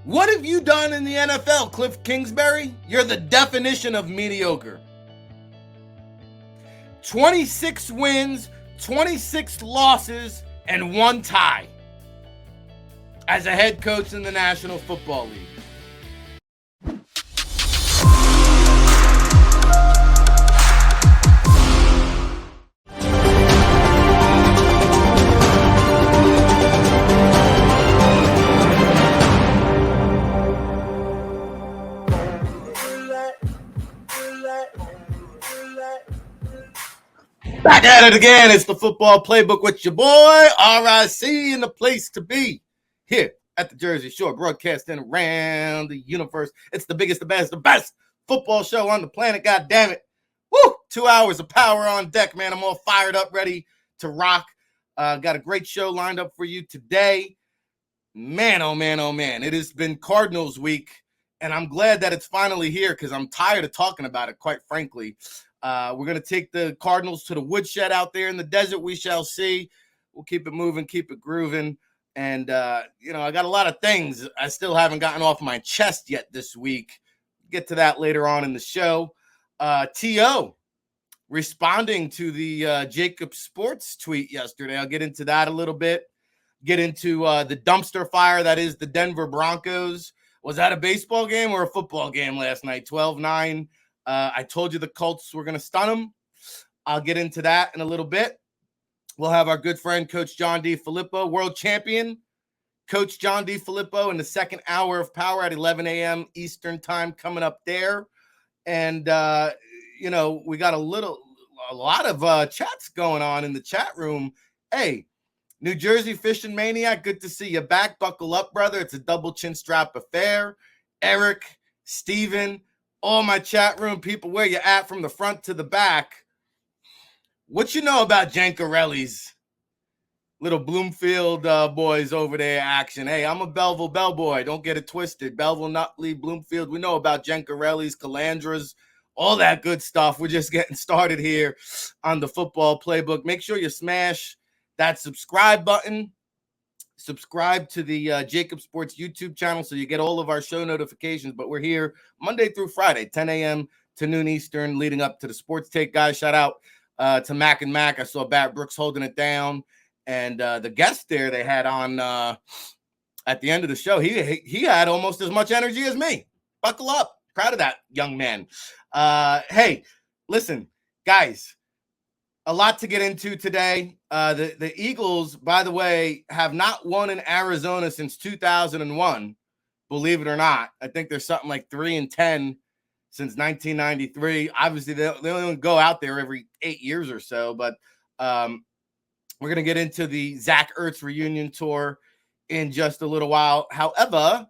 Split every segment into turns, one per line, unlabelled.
What have you done in the NFL, Kliff Kingsbury? You're the definition of mediocre. 26 wins, 26 losses, and 1 tie as a head coach in the National Football League. Back at it again. It's the Football Playbook with your boy, RIC, and the place to be here at the Jersey Shore, broadcasting around the universe. It's the biggest, the best football show on the planet. God damn it. Woo! 2 hours of power on deck, man. I'm all fired up, ready to rock. Got a great show lined up for you today. Man, oh man, oh man. It has been Cardinals week, and I'm glad that it's finally here because I'm tired of talking about it, quite frankly. We're going to take the Cardinals to the woodshed out there in the desert. We shall see. We'll keep it moving, keep it grooving. And, I got a lot of things I still haven't gotten off my chest yet this week. Get to that later on in the show. T.O. responding to the JAKIB Sports tweet yesterday. I'll get into that a little bit. Get into the dumpster fire that is the Denver Broncos. Was that a baseball game or a football game last night? 12-9. I told you the Colts were going to stun them. I'll get into that in a little bit. We'll have our good friend, Coach John D. Filippo, world champion, Coach John D. Filippo, in the second hour of power at 11 a.m. Eastern time coming up there. And, we got a lot of chats going on in the chat room. Hey, New Jersey Fishing Maniac, good to see you back. Buckle up, brother. It's a double chin strap affair. Eric, Steven, all my chat room people, where you at from the front to the back. What you know about Jankarelli's little Bloomfield boys over there action? Hey, I'm a Belleville bellboy. Don't get it twisted. Belleville, Nutley, Bloomfield. We know about Jankarelli's, Calandras, all that good stuff. We're just getting started here on the Football Playbook. Make sure you smash that subscribe button. Subscribe to the JAKIB Sports YouTube channel so you get all of our show notifications. But we're here Monday through Friday, 10 a.m. to noon Eastern, leading up to the Sports Take, guys. Shout out to Mac and Mac. I saw Bat Brooks holding it down. And the guest there they had on at the end of the show, he had almost as much energy as me. Buckle up. Proud of that young man. Hey, listen, guys. A lot to get into today. The Eagles, by the way, have not won in Arizona since 2001. Believe it or not. I think there's something like 3-10 since 1993. Obviously, they only go out there every 8 years or so. But we're going to get into the Zach Ertz reunion tour in just a little while. However,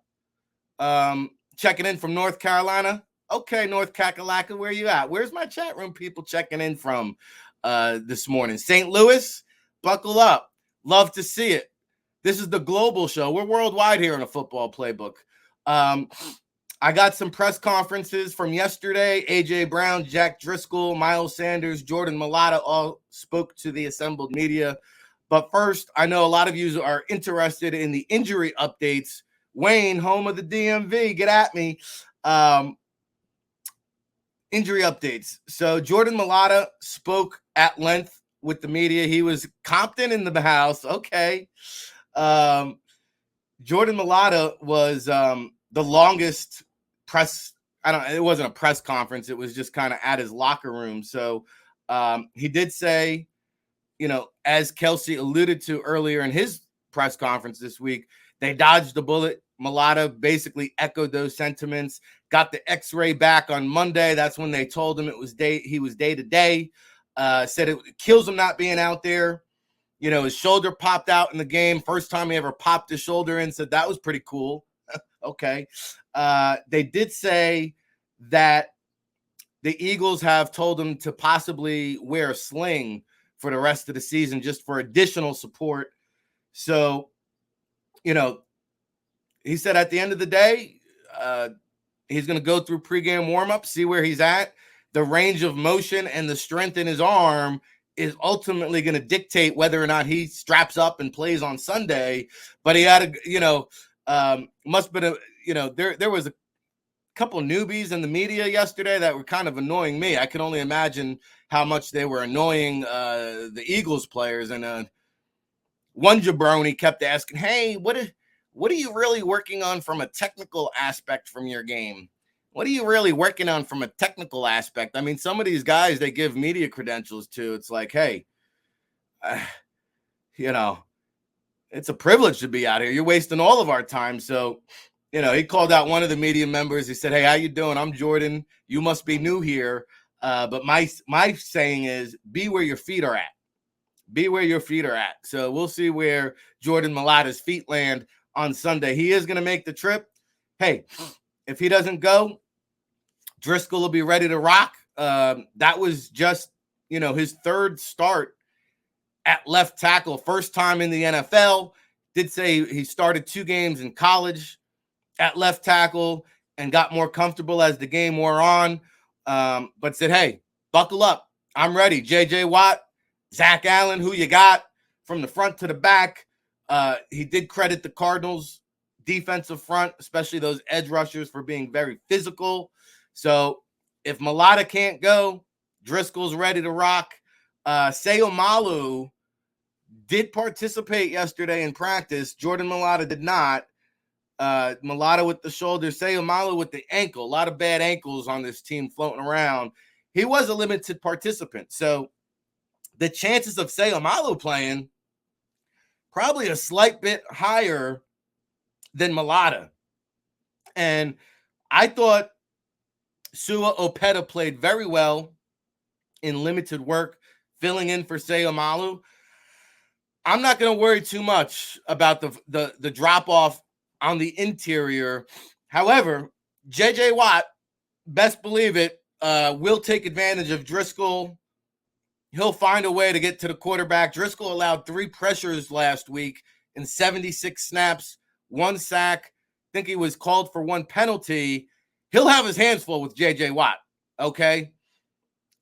checking in from North Carolina. Okay, North Kakalaka, where you at? Where's my chat room people checking in from this morning? St. Louis, buckle up. Love to see it. This is the global show. We're worldwide here on a Football Playbook. I got some press conferences from yesterday. A.J. Brown, Jack Driscoll, Miles Sanders, Jordan Mailata all spoke to the assembled media. But first, I know a lot of you are interested in the injury updates. Wayne, home of the DMV, get at me. Injury updates. So Jordan Mailata spoke at length with the media. He was Compton in the house. Okay. Jordan Mailata was the longest press. It wasn't a press conference. It was just kind of at his locker room. So he did say, as Kelsey alluded to earlier in his press conference this week, they dodged the bullet. Mailata basically echoed those sentiments. Got the X-ray back on Monday. That's when they told him he was day to day. Said it kills him not being out there. His shoulder popped out in the game. First time he ever popped his shoulder in. Said that was pretty cool. Okay. They did say that the Eagles have told him to possibly wear a sling for the rest of the season just for additional support. So, he said at the end of the day, he's going to go through pregame warm-up, see where he's at. The range of motion and the strength in his arm is ultimately going to dictate whether or not he straps up and plays on Sunday. But he had Must have been there was a couple newbies in the media yesterday that were kind of annoying me. I can only imagine how much they were annoying the Eagles players. And one jabroni kept asking, "Hey, what are you really working on from a technical aspect from your game? What are you really working on from a technical aspect?" I mean, some of these guys they give media credentials to. It's like, hey, it's a privilege to be out here. You're wasting all of our time. So, he called out one of the media members. He said, "Hey, how you doing? I'm Jordan. You must be new here. But my saying is, be where your feet are at. Be where your feet are at." So we'll see where Jordan Mailata's feet land on Sunday. He is going to make the trip. Hey, if he doesn't go, Driscoll will be ready to rock. That was just, his third start at left tackle, first time in the NFL. Did say he started 2 games in college at left tackle and got more comfortable as the game wore on. But said, hey, buckle up. I'm ready. J.J. Watt, Zach Allen, who you got from the front to the back. He did credit the Cardinals defensive front, especially those edge rushers, for being very physical. So if Mailata can't go, Driscoll's ready to rock. Seumalo did participate yesterday in practice. Jordan Mailata did not. Mailata with the shoulder, Seumalo with the ankle. A lot of bad ankles on this team floating around. He was a limited participant. So the chances of Seumalo playing probably a slight bit higher than Mailata. And I thought Sua Opeta played very well in limited work, filling in for Seumalo. I'm not going to worry too much about the drop-off on the interior. However, J.J. Watt, best believe it, will take advantage of Driscoll. He'll find a way to get to the quarterback. Driscoll allowed 3 pressures last week in 76 snaps, 1 sack. I think he was called for 1 penalty. He'll have his hands full with J.J. Watt, okay?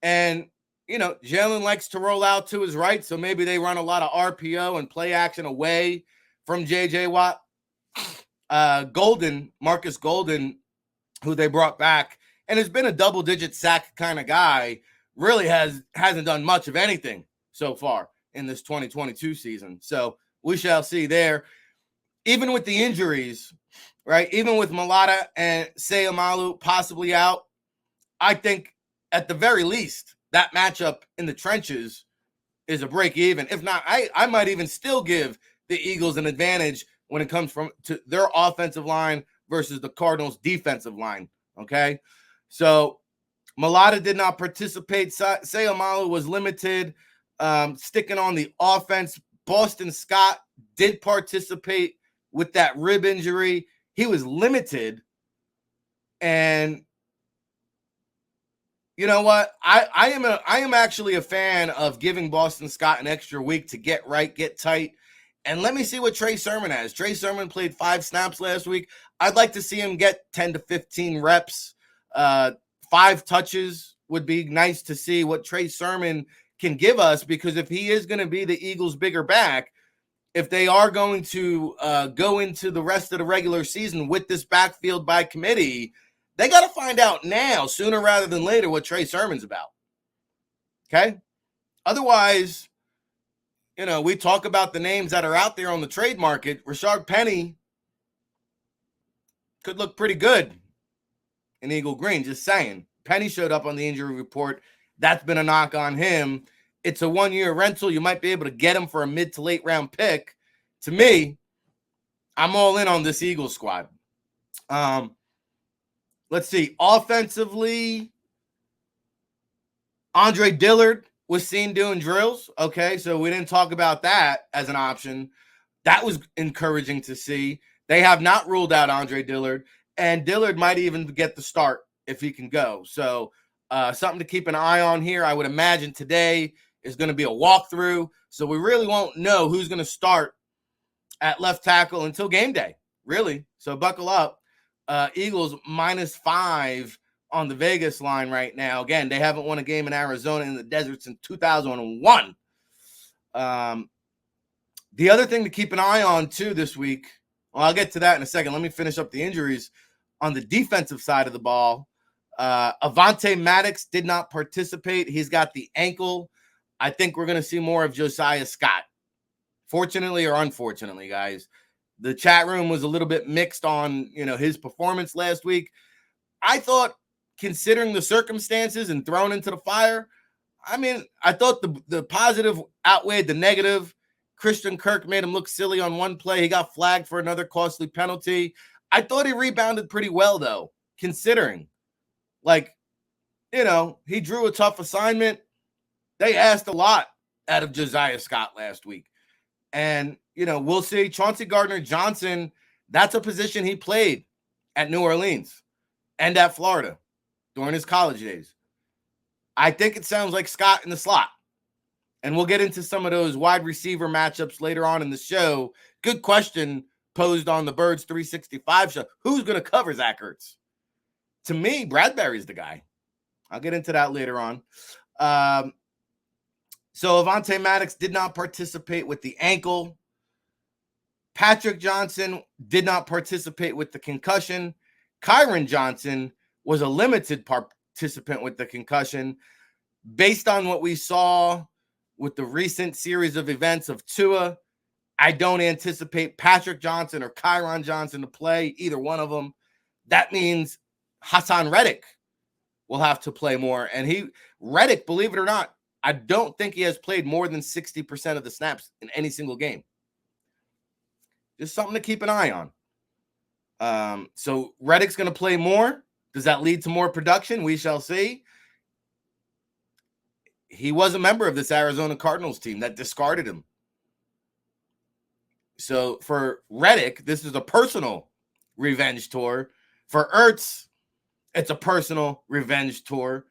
And, Jalen likes to roll out to his right, so maybe they run a lot of RPO and play action away from J.J. Watt. Marcus Golden, who they brought back, and has been a double-digit sack kind of guy, really hasn't done much of anything so far in this 2022 season. So we shall see there. Even with the injuries, right, even with Mailata and Seumalo possibly out, I think at the very least that matchup in the trenches is a break even. If not, I might even still give the Eagles an advantage when it comes to their offensive line versus the Cardinals' defensive line, okay? So Mailata did not participate. Seumalo was limited. Sticking on the offense, Boston Scott did participate with that rib injury. He was limited. And you know what? I am actually a fan of giving Boston Scott an extra week to get right, get tight. And let me see what Trey Sermon has. Trey Sermon played 5 snaps last week. I'd like to see him get 10 to 15 reps. 5 touches would be nice to see what Trey Sermon can give us, because if he is going to be the Eagles' bigger back, if they are going to go into the rest of the regular season with this backfield by committee, they got to find out now, sooner rather than later, what Trey Sermon's about. Okay? Otherwise, we talk about the names that are out there on the trade market. Rashard Penny could look pretty good in Eagle Green, just saying. Penny showed up on the injury report. That's been a knock on him. It's a 1-year rental. You might be able to get him for a mid to late round pick. To me, I'm all in on this Eagles squad. Let's see. Offensively, Andre Dillard was seen doing drills. Okay, so we didn't talk about that as an option. That was encouraging to see. They have not ruled out Andre Dillard, and Dillard might even get the start if he can go. So something to keep an eye on here. I would imagine today is going to be a walkthrough, so we really won't know who's going to start at left tackle until game day, really. So buckle up. Eagles -5 on the Vegas line right now. Again, they haven't won a game in Arizona in the desert since 2001. The other thing to keep an eye on, too, this week, Well, I'll get to that in a second. Let me finish up the injuries on the defensive side of the ball. Avonte Maddox did not participate. He's got the ankle. I think we're going to see more of Josiah Scott. Fortunately or unfortunately, guys, the chat room was a little bit mixed on, his performance last week. I thought, considering the circumstances and thrown into the fire, I thought the positive outweighed the negative. Christian Kirk made him look silly on one play. He got flagged for another costly penalty. I thought he rebounded pretty well, though, considering. He drew a tough assignment. They asked a lot out of Josiah Scott last week. And, we'll see. Chauncey Gardner-Johnson, that's a position he played at New Orleans and at Florida during his college days. I think it sounds like Scott in the slot. And we'll get into some of those wide receiver matchups later on in the show. Good question posed on the Birds 365 show. Who's going to cover Zach Ertz? To me, Bradbury's the guy. I'll get into that later on. So Avonte Maddox did not participate with the ankle. Patrick Johnson did not participate with the concussion. Kyron Johnson was a limited participant with the concussion. Based on what we saw with the recent series of events of Tua, I don't anticipate Patrick Johnson or Kyron Johnson to play, either one of them. That means Hassan Reddick will have to play more. And Reddick, believe it or not, I don't think he has played more than 60% of the snaps in any single game. Just something to keep an eye on. So Reddick's going to play more. Does that lead to more production? We shall see. He was a member of this Arizona Cardinals team that discarded him. So for Reddick, this is a personal revenge tour. For Ertz, it's a personal revenge tour.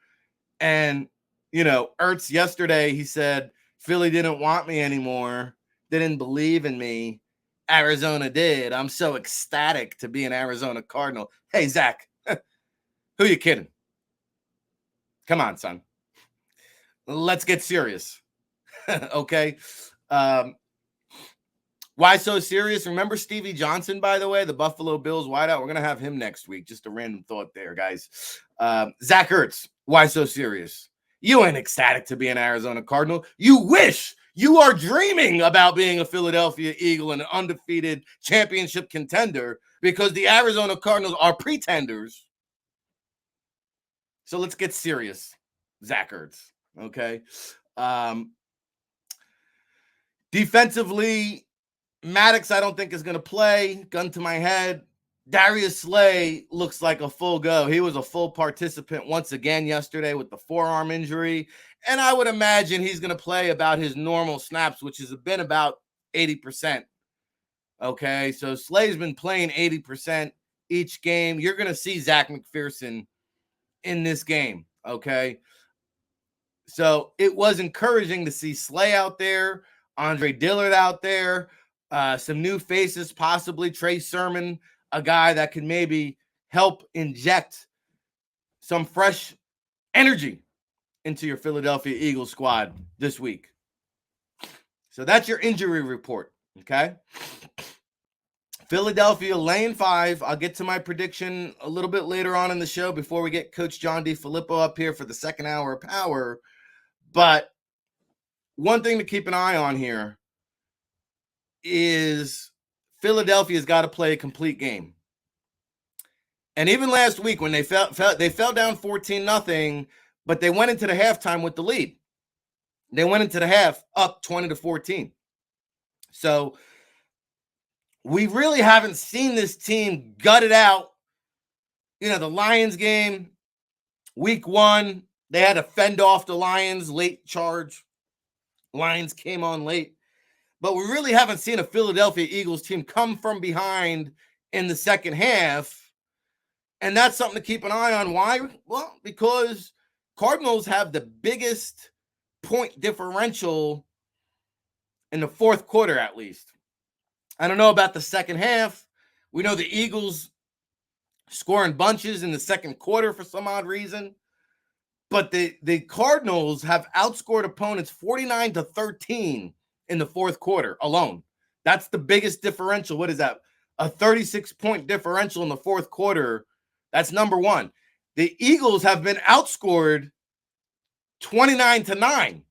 And, Ertz yesterday, he said, Philly didn't want me anymore. They didn't believe in me. Arizona did. I'm so ecstatic to be an Arizona Cardinal. Hey, Zach, who you kidding? Come on, son. Let's get serious. Okay. Why so serious? Remember Stevie Johnson, by the way, the Buffalo Bills wideout? We're going to have him next week. Just a random thought there, guys. Zach Ertz, why so serious? You ain't ecstatic to be an Arizona Cardinal. You wish. You are dreaming about being a Philadelphia Eagle and an undefeated championship contender because the Arizona Cardinals are pretenders. So let's get serious, Zach Ertz. Okay. Defensively, Maddox, I don't think is going to play. Gun to my head. Darius Slay looks like a full go. He was a full participant once again yesterday with the forearm injury. And I would imagine he's going to play about his normal snaps, which has been about 80%. Okay, so Slay's been playing 80% each game. You're going to see Zach McPherson in this game. Okay. So it was encouraging to see Slay out there, Andre Dillard out there, some new faces, possibly Trey Sermon, a guy that can maybe help inject some fresh energy into your Philadelphia Eagles squad this week. So that's your injury report, okay? Philadelphia laying 5. I'll get to my prediction a little bit later on in the show before we get Coach John DeFilippo up here for the second hour of power. But one thing to keep an eye on here is Philadelphia's got to play a complete game. And even last week when they fell down 14-0, but they went into the halftime with the lead. They went into the half up 20-14. So we really haven't seen this team gut it out. The Lions game, week 1, they had to fend off the Lions, late charge. Lions came on late. But we really haven't seen a Philadelphia Eagles team come from behind in the second half. And that's something to keep an eye on. Why? Well, because Cardinals have the biggest point differential in the fourth quarter, at least. I don't know about the second half. We know the Eagles scoring bunches in the second quarter for some odd reason. But the Cardinals have outscored opponents 49-13 in the fourth quarter alone. That's the biggest differential. What is that? a 36-point differential in the fourth quarter. That's number one. The Eagles have been outscored 29-9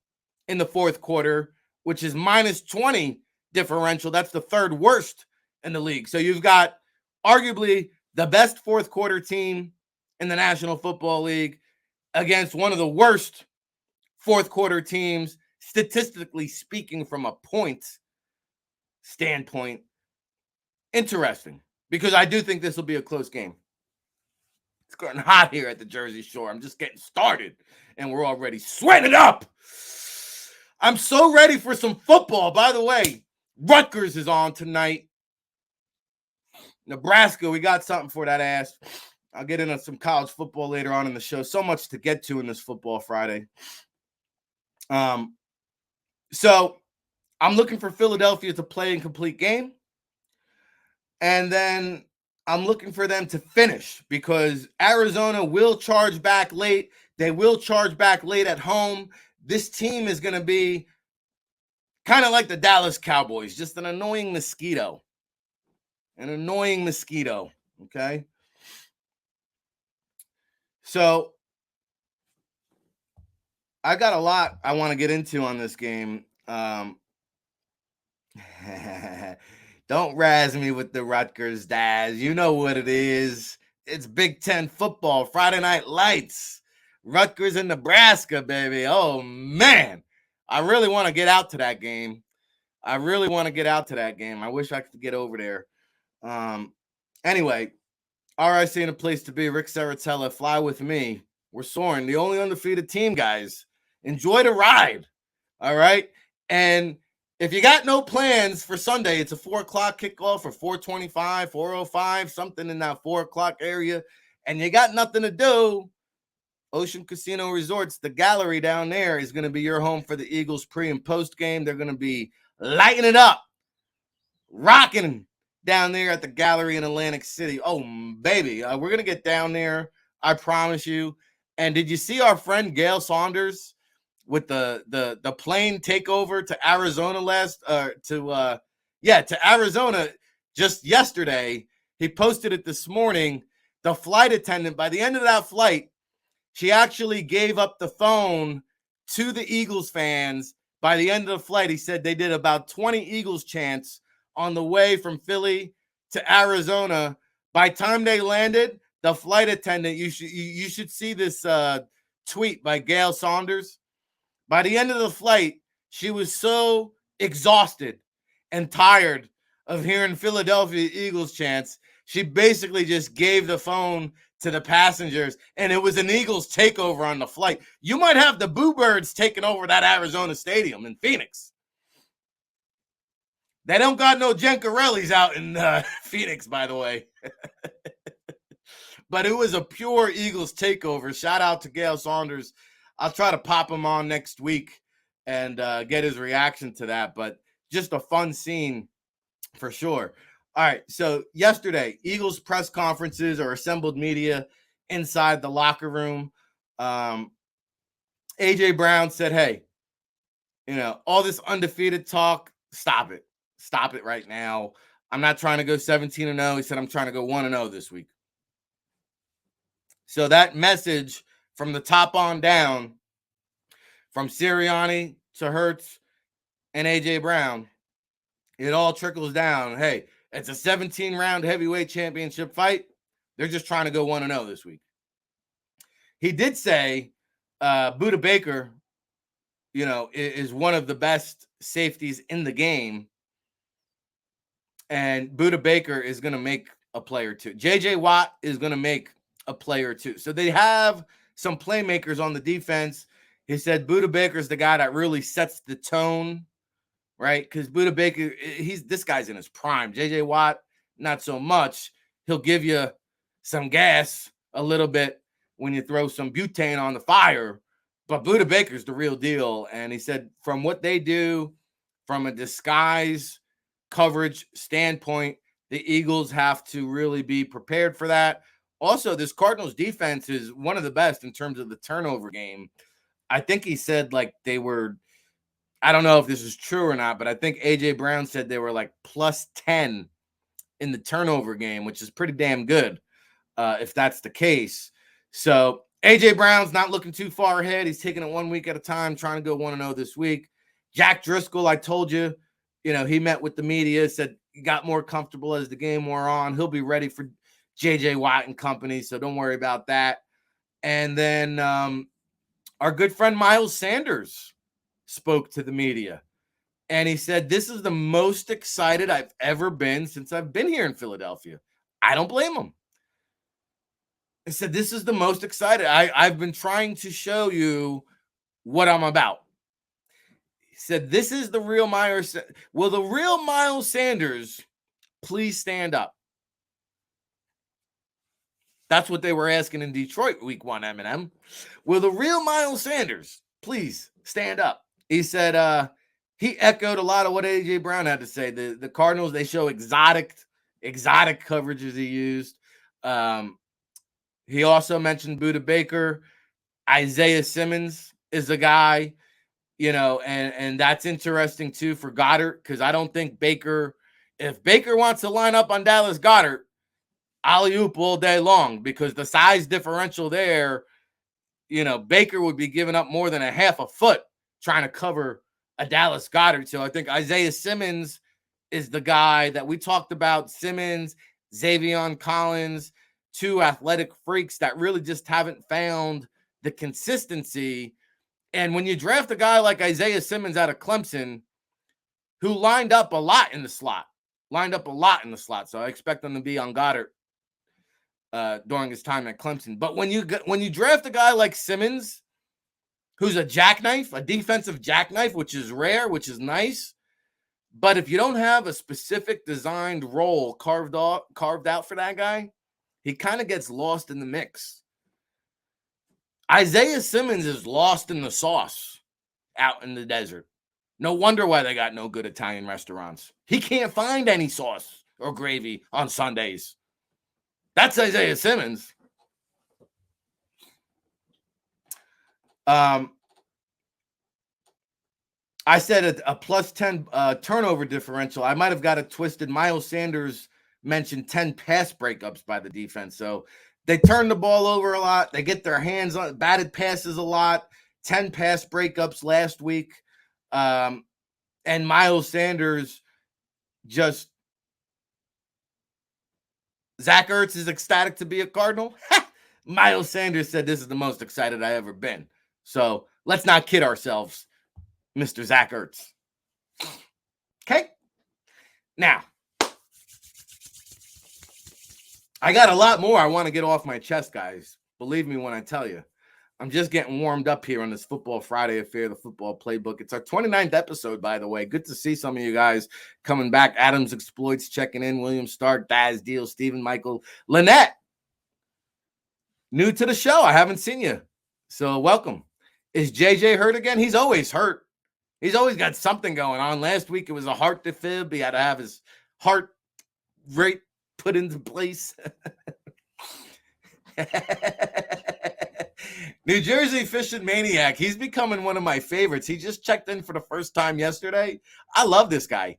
in the fourth quarter, which is minus 20 differential. That's the third worst in the league. So you've got arguably the best fourth quarter team in the National Football League against one of the worst fourth quarter teams, statistically speaking, from a point standpoint. Interesting, because I do think this will be a close game. It's getting hot here at the Jersey Shore. I'm just getting started, and we're already sweating up. I'm so ready for some football. By the way, Rutgers is on tonight. Nebraska, we got something for that ass. I'll get into some college football later on in the show. So much to get to in this Football Friday. So I'm looking for Philadelphia to play a complete game. And then I'm looking for them to finish, because Arizona will charge back late. They will charge back late at home. This team is going to be kind of like the Dallas Cowboys, just an annoying mosquito. An annoying mosquito, okay? So I got a lot I want to get into on this game. Don't razz me with the Rutgers, Daz. You know what it is. It's Big Ten football, Friday Night Lights. Rutgers and Nebraska, baby. Oh, man. I really want to get out to that game. I wish I could get over there. Anyway, RIC in a place to be. Ric Serritella, fly with me. We're soaring. The only undefeated team, guys. Enjoy the ride. All right? And if you got no plans for Sunday, it's a 4 o'clock kickoff or 4:25, 4:05, something in that 4 o'clock area, and you got nothing to do, Ocean Casino Resorts, the gallery down there, is going to be your home for the Eagles pre- and post-game. They're going to be lighting it up, rocking down there at the gallery in Atlantic City. Oh, baby, we're going to get down there, I promise you. And did you see our friend Gail Saunders with the plane takeover to Arizona to Arizona just yesterday? He posted it this morning. The flight attendant, by the end of that flight, she actually gave up the phone to the Eagles fans. By the end of the flight, he said they did about 20 Eagles chants on the way from Philly to Arizona. By the time they landed, the flight attendant, you should see this tweet by Gail Saunders. By the end of the flight, she was so exhausted and tired of hearing Philadelphia Eagles chants, she basically just gave the phone to the passengers, and it was an Eagles takeover on the flight. You might have the Boo Birds taking over that Arizona stadium in Phoenix. They don't got no Gencarellis out in Phoenix, by the way. But it was a pure Eagles takeover. Shout out to Gail Saunders. I'll try to pop him on next week and get his reaction to that. But just a fun scene for sure. All right, so yesterday, Eagles press conferences or assembled media inside the locker room. A.J. Brown said, hey, all this undefeated talk, stop it. Stop it right now. I'm not trying to go 17-0. He said, I'm trying to go 1-0 this week. So that message from the top on down, from Sirianni to Hurts and A.J. Brown, it all trickles down. Hey, it's a 17-round heavyweight championship fight. They're just trying to go 1-0 this week. He did say Budda Baker, is one of the best safeties in the game. And Budda Baker is going to make a play or two. J.J. Watt is going to make a play or two. So they have some playmakers on the defense. He said Budda Baker's the guy that really sets the tone, right? Because Budda Baker, this guy's in his prime. J.J. Watt, not so much. He'll give you some gas a little bit when you throw some butane on the fire. But Budda Baker's the real deal. And he said from what they do, from a disguise coverage standpoint, the Eagles have to really be prepared for that. Also, this Cardinals defense is one of the best in terms of the turnover game. I think he said they were, I don't know if this is true or not, but I think A.J. Brown said they were plus 10 in the turnover game, which is pretty damn good if that's the case. So A.J. Brown's not looking too far ahead. He's taking it 1 week at a time, trying to go 1-0 this week. Jack Driscoll, I told you, he met with the media, said he got more comfortable as the game wore on. He'll be ready for J.J. Watt and company, so don't worry about that. And then our good friend Miles Sanders spoke to the media. And he said, this is the most excited I've ever been since I've been here in Philadelphia. I don't blame him. He said, this is the most excited. I've been trying to show you what I'm about. He said, this is the real Miles. Will the real Miles Sanders please stand up? That's what they were asking in Detroit week 1, Eminem. Will the real Miles Sanders please stand up? He said he echoed a lot of what A.J. Brown had to say. The Cardinals, they show exotic coverages he used. He also mentioned Budda Baker. Isaiah Simmons is a guy, and that's interesting too for Goddard, because I don't think if Baker wants to line up on Dallas Goedert, alley-oop all day long, because the size differential there, Baker would be giving up more than a half a foot trying to cover a Dallas Goedert. So I think Isaiah Simmons is the guy that we talked about. Simmons, Xavion Collins, two athletic freaks that really just haven't found the consistency. And when you draft a guy like Isaiah Simmons out of Clemson, who lined up a lot in the slot, so I expect him to be on Goddard during his time at Clemson. But when you draft a guy like Simmons, who's a jackknife, a defensive jackknife, which is rare, which is nice, but if you don't have a specific designed role carved out for that guy, he kind of gets lost in the mix. Isaiah Simmons is lost in the sauce out in the desert. No wonder why they got no good Italian restaurants. He can't find any sauce or gravy on Sundays. That's Isaiah Simmons. I said a plus 10 turnover differential. I might have got it twisted. Miles Sanders mentioned 10 pass breakups by the defense. So they turn the ball over a lot. They get their hands on batted passes a lot. 10 pass breakups last week. And Miles Sanders just... Zach Ertz is ecstatic to be a Cardinal. Miles Sanders said, this is the most excited I ever been. So let's not kid ourselves, Mr. Zach Ertz. Okay? Now, I got a lot more I want to get off my chest, guys. Believe me when I tell you. I'm just getting warmed up here on this Football Friday affair, the Football Playbook. It's our 29th episode, by the way. Good to see some of you guys coming back. Adams Exploits checking in. William Stark, Daz Deal, Stephen Michael, Lynette. New to the show. I haven't seen you. So welcome. Is JJ hurt again? He's always hurt. He's always got something going on. Last week it was a heart defib. He had to have his heart rate put into place. New Jersey Fishing Maniac. He's becoming one of my favorites. He just checked in for the first time yesterday. I love this guy.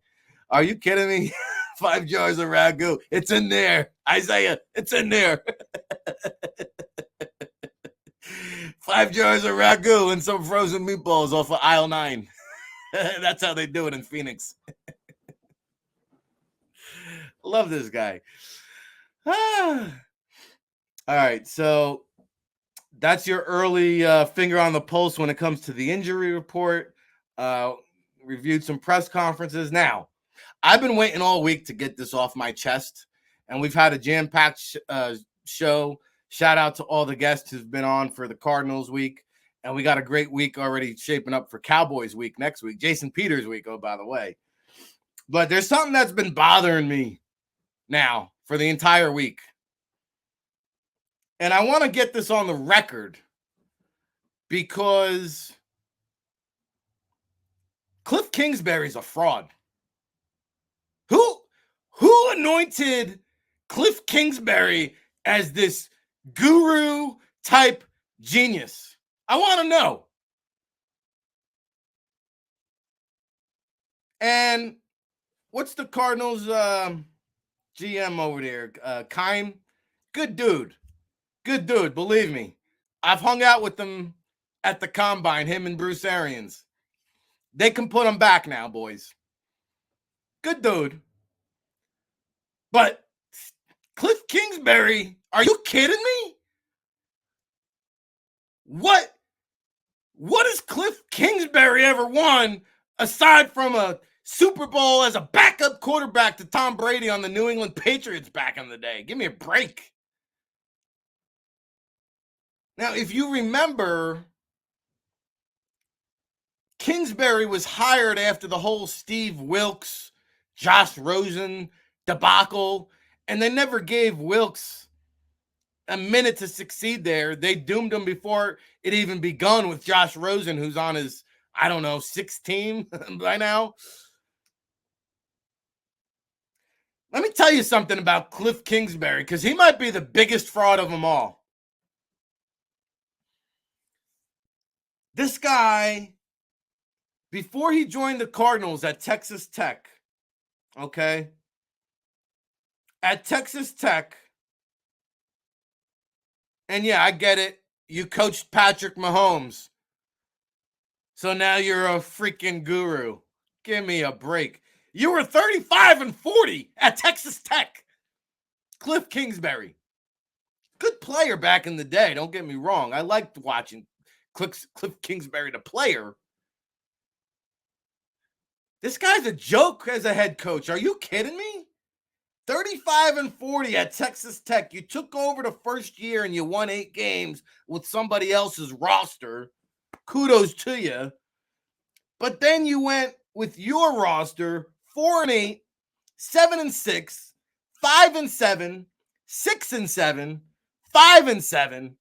Are you kidding me? 5 jars of ragu. It's in there. Isaiah, it's in there. 5 jars of ragu and some frozen meatballs off of aisle 9. That's how they do it in Phoenix. Love this guy. All right, so that's your early finger on the pulse when it comes to the injury report. Reviewed some press conferences. Now, I've been waiting all week to get this off my chest, and we've had a jam-packed show. Shout out to all the guests who've been on for the Cardinals week, and we got a great week already shaping up for Cowboys week next week. Jason Peters week, oh, by the way. But there's something that's been bothering me now for the entire week. And I want to get this on the record because Kliff Kingsbury's a fraud. Who anointed Kliff Kingsbury as this guru type genius? I want to know. And what's the Cardinals GM over there, Kime, good dude. Good dude, believe me. I've hung out with them at the combine, him and Bruce Arians. They can put him back now, boys. Good dude. But Kliff Kingsbury, are you kidding me? What has Kliff Kingsbury ever won aside from a Super Bowl as a backup quarterback to Tom Brady on the New England Patriots back in the day? Give me a break. Now, if you remember, Kingsbury was hired after the whole Steve Wilks, Josh Rosen debacle, and they never gave Wilks a minute to succeed there. They doomed him before it even begun with Josh Rosen, who's on his, I don't know, sixth team by now. Let me tell you something about Kliff Kingsbury, because he might be the biggest fraud of them all. This guy, before he joined the Cardinals at Texas Tech, okay? At Texas Tech, and yeah, I get it. You coached Patrick Mahomes. So now you're a freaking guru. Give me a break. You were 35-40 at Texas Tech. Kliff Kingsbury. Good player back in the day. Don't get me wrong. I liked watching Kliff Kingsbury, the player. This guy's a joke as a head coach. Are you kidding me? 35-40 at Texas Tech. You took over the first year and you won 8 games with somebody else's roster. Kudos to you. But then you went with your roster 4-8, 7-6, 5-7, 6-7, 5-7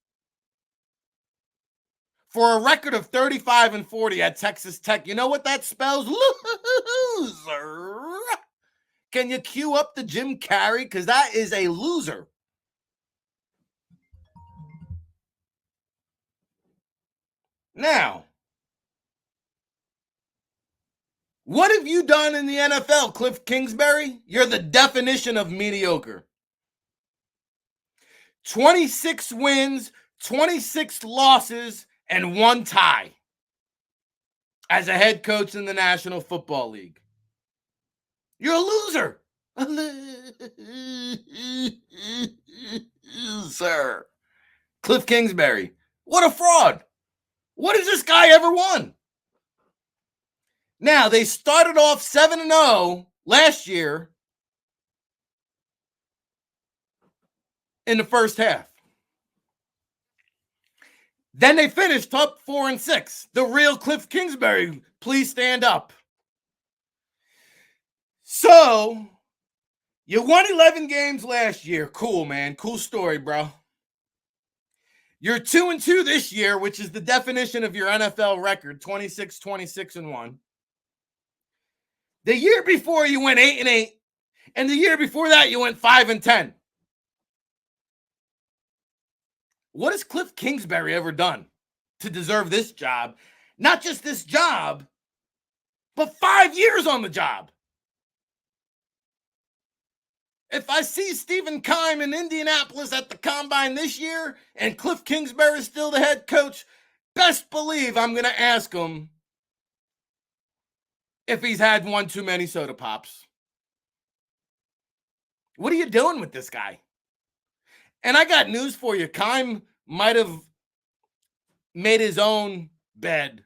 for a record of 35-40 at Texas Tech. You know what that spells? Loser. Can you cue up the Jim Carrey? Because that is a loser. Now, what have you done in the NFL, Kliff Kingsbury? You're the definition of mediocre. 26 wins, 26 losses, and 1 tie as a head coach in the National Football League. You're a loser. A loser. Kliff Kingsbury. What a fraud. What has this guy ever won? Now, they started off 7-0 last year in the first half. Then they finished up 4-6. The real Kliff Kingsbury, please stand up. So, you won 11 games last year. Cool, man. Cool story, bro. You're 2-2 this year, which is the definition of your NFL record, 26-26-1. The year before, you went 8-8. And the year before that, you went 5-10. What has Kliff Kingsbury ever done to deserve this job? Not just this job, but 5 years on the job. If I see Stephen Keim in Indianapolis at the Combine this year and Kliff Kingsbury is still the head coach, best believe I'm going to ask him if he's had one too many soda pops. What are you doing with this guy? And I got news for you. Keim might have made his own bed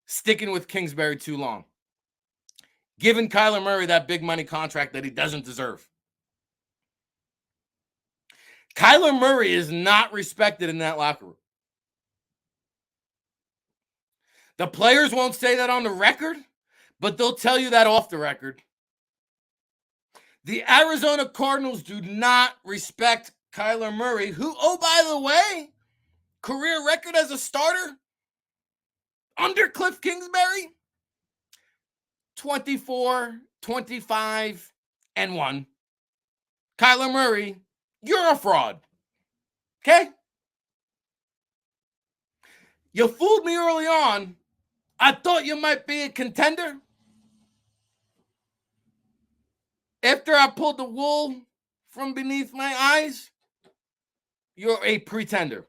sticking with Kingsbury too long, giving Kyler Murray that big money contract that he doesn't deserve. Kyler Murray is not respected in that locker room. The players won't say that on the record, but they'll tell you that off the record. The Arizona Cardinals do not respect Kyler Murray, who, oh, by the way, career record as a starter under Kliff Kingsbury, 24, 25, and 1. Kyler Murray, you're a fraud. Okay? You fooled me early on. I thought you might be a contender. After I pulled the wool from beneath my eyes, you're a pretender.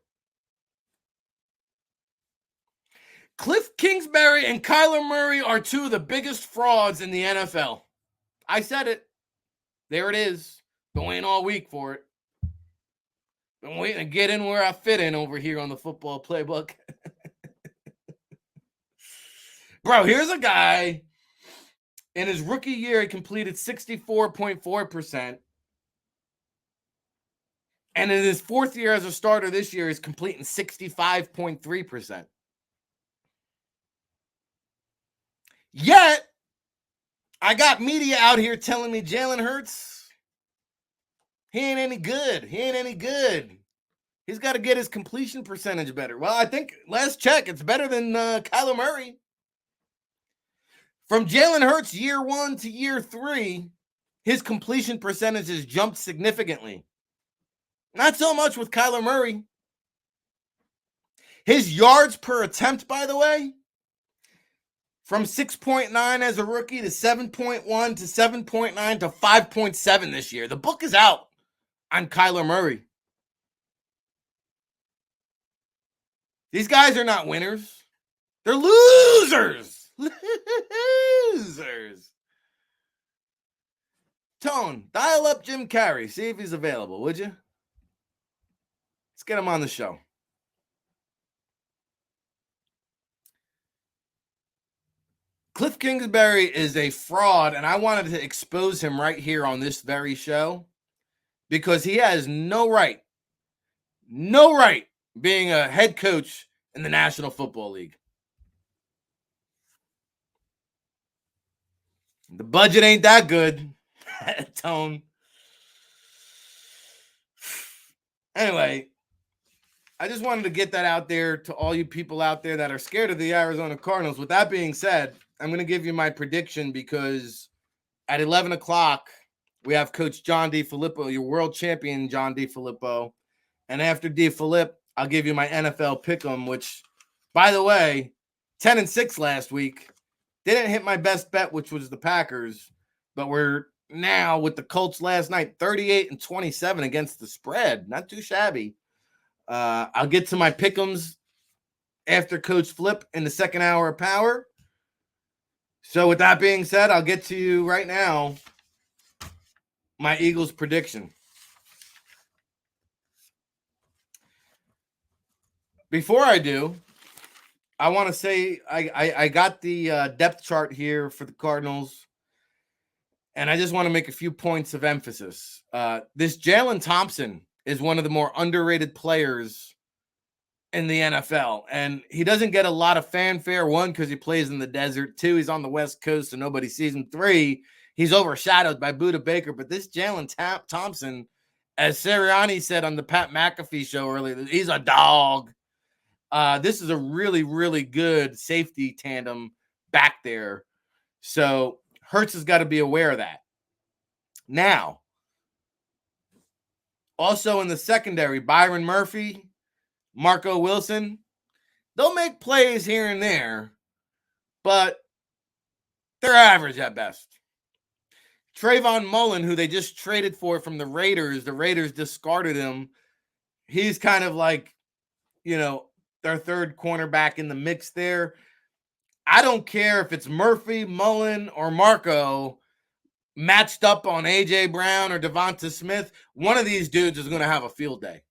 Kliff Kingsbury and Kyler Murray are two of the biggest frauds in the NFL. I said it. There it is. Been waiting all week for it. Been waiting to get in where I fit in over here on the Football Playbook. Bro, here's a guy. In his rookie year, he completed 64.4%. And in his fourth year as a starter this year, he's completing 65.3%. Yet, I got media out here telling me Jalen Hurts, he ain't any good. He ain't any good. He's got to get his completion percentage better. Well, I think last check, it's better than Kyler Murray. From Jalen Hurts year 1 to year 3, his completion percentage has jumped significantly. Not so much with Kyler Murray. His yards per attempt, by the way, from 6.9 as a rookie to 7.1 to 7.9 to 5.7 this year. The book is out on Kyler Murray. These guys are not winners. They're losers. Losers. Tone, dial up Jim Carrey. See if he's available, would you? Let's get him on the show. Kliff Kingsbury is a fraud, and I wanted to expose him right here on this very show because he has no right being a head coach in the National Football League. The budget ain't that good, Tone. Anyway, I just wanted to get that out there to all you people out there that are scared of the Arizona Cardinals. With that being said, I'm going to give you my prediction because at 11 o'clock, we have Coach John DeFilippo, your world champion, John DeFilippo. And after DeFilippo, I'll give you my NFL pick'em, which, by the way, 10-6 last week. Didn't hit my best bet, which was the Packers. But we're now with the Colts last night, 38-27 against the spread. Not too shabby. I'll get to my pick'ems after Coach Flip in the second hour of Power. So with that being said, I'll get to you right now my Eagles prediction. Before I do, I want to say I got the depth chart here for the Cardinals, and I just want to make a few points of emphasis. This Jalen Thompson is one of the more underrated players in the NFL, and he doesn't get a lot of fanfare. One, because he plays in the desert. Two, he's on the West Coast, so nobody sees him. Three, he's overshadowed by Budda Baker. But this Jalen Thompson, as Sirianni said on the Pat McAfee show earlier, he's a dog. This is a really, really good safety tandem back there. So Hurts has got to be aware of that. Now, also in the secondary, Byron Murphy, Marco Wilson, they'll make plays here and there, but they're average at best. Trayvon Mullen, who they just traded for from the Raiders discarded him. He's kind of like, their third cornerback in the mix there. I don't care if it's Murphy, Mullen, or Marco matched up on A.J. Brown or Devonta Smith. One of these dudes is going to have a field day.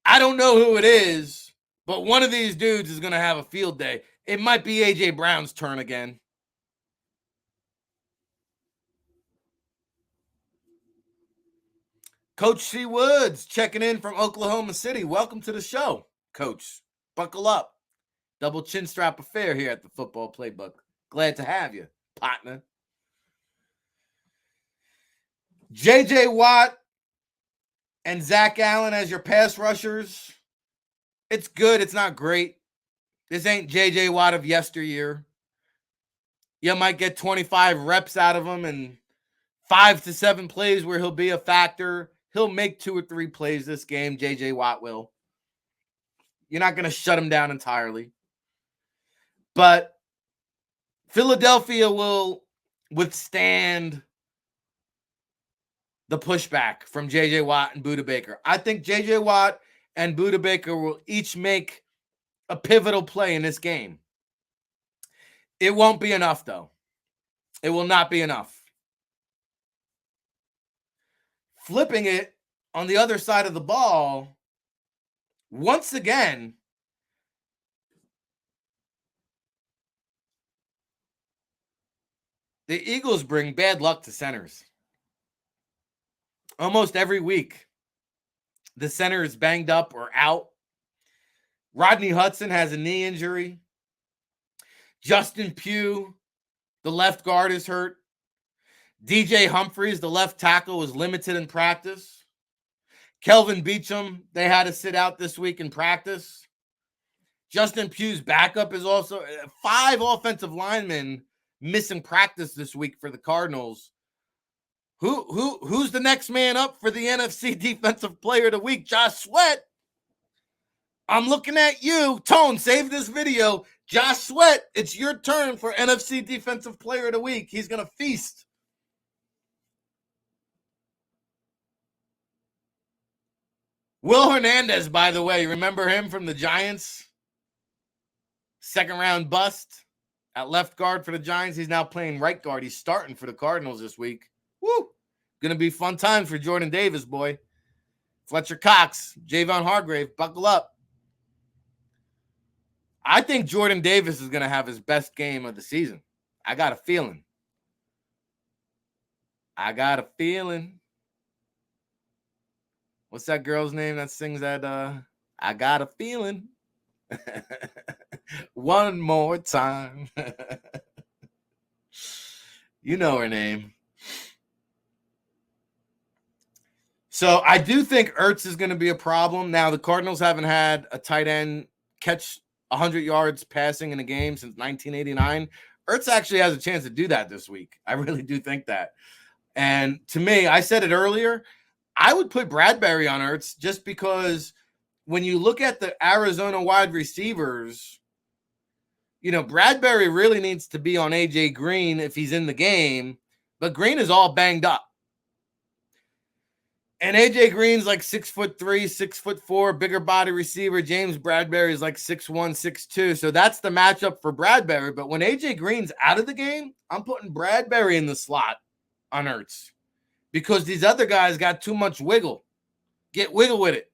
I don't know who it is, but one of these dudes is going to have a field day. It might be A.J. Brown's turn again. Coach C. Woods checking in from Oklahoma City. Welcome to the show, Coach. Buckle up. Double chin strap affair here at the Football Playbook. Glad to have you, partner. J.J. Watt and Zach Allen as your pass rushers. It's good. It's not great. This ain't J.J. Watt of yesteryear. You might get 25 reps out of him and 5 to 7 plays where he'll be a factor. He'll make 2 or 3 plays this game. J.J. Watt will. You're not going to shut him down entirely. But Philadelphia will withstand the pushback from J.J. Watt and Budda Baker. I think J.J. Watt and Budda Baker will each make a pivotal play in this game. It won't be enough, though. It will not be enough. Flipping it on the other side of the ball, once again, the Eagles bring bad luck to centers. Almost every week, the center is banged up or out. Rodney Hudson has a knee injury. Justin Pugh, the left guard, is hurt. DJ Humphries, the left tackle, was limited in practice. Kelvin Beachum, they had to sit out this week in practice. Justin Pugh's backup is also 5 offensive linemen missing practice this week for the Cardinals. Who's the next man up for the NFC Defensive Player of the Week? Josh Sweat. I'm looking at you. Tone, save this video. Josh Sweat, it's your turn for NFC Defensive Player of the Week. He's going to feast. Will Hernandez, by the way, remember him from the Giants? Second round bust at left guard for the Giants. He's now playing right guard. He's starting for the Cardinals this week. Woo! Going to be fun times for Jordan Davis, boy. Fletcher Cox, Javon Hargrave, buckle up. I think Jordan Davis is going to have his best game of the season. I got a feeling. What's that girl's name that sings that? I got a feeling. One more time. You know her name. So I do think Ertz is going to be a problem. Now, the Cardinals haven't had a tight end catch 100 yards passing in a game since 1989. Ertz actually has a chance to do that this week. I really do think that. And to me, I said it earlier, I would put Bradbury on Ertz just because when you look at the Arizona wide receivers, you know, Bradbury really needs to be on A.J. Green if he's in the game, but Green is all banged up. And A.J. Green's like 6'3", 6'4", bigger body receiver. James Bradbury is like 6'1", 6'2". So that's the matchup for Bradbury. But when A.J. Green's out of the game, I'm putting Bradbury in the slot on Ertz because these other guys got too much wiggle. Get wiggle with it.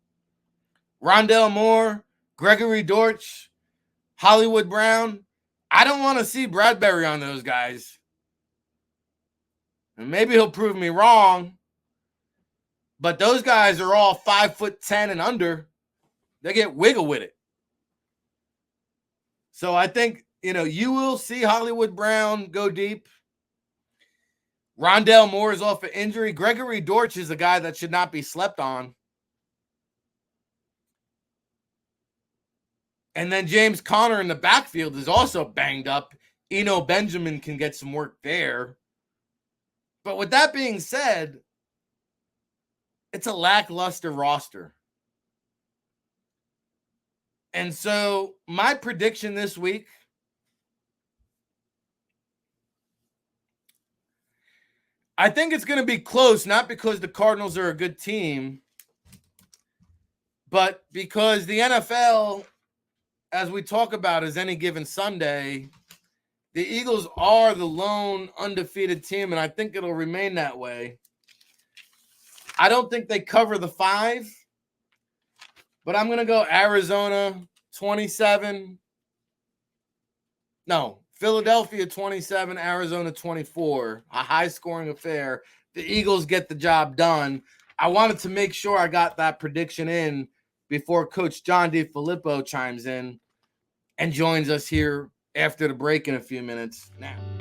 Rondell Moore, Gregory Dortch, Hollywood Brown. I don't want to see Bradbury on those guys. And maybe he'll prove me wrong. But those guys are all 5'10" and under. They get wiggle with it. So I think, you know, you will see Hollywood Brown go deep. Rondell Moore is off an injury. Gregory Dortch is a guy that should not be slept on. And then James Conner in the backfield is also banged up. Eno Benjamin can get some work there. But with that being said, it's a lackluster roster. And so my prediction this week, I think it's going to be close, not because the Cardinals are a good team, but because the NFL, as we talk about, is any given Sunday, the Eagles are the lone undefeated team, and I think it'll remain that way. I don't think they cover the 5, but I'm going to go Arizona 27. No, Philadelphia 27, Arizona 24. A high-scoring affair. The Eagles get the job done. I wanted to make sure I got that prediction in before Coach John DeFilippo chimes in and joins us here after the break in a few minutes now.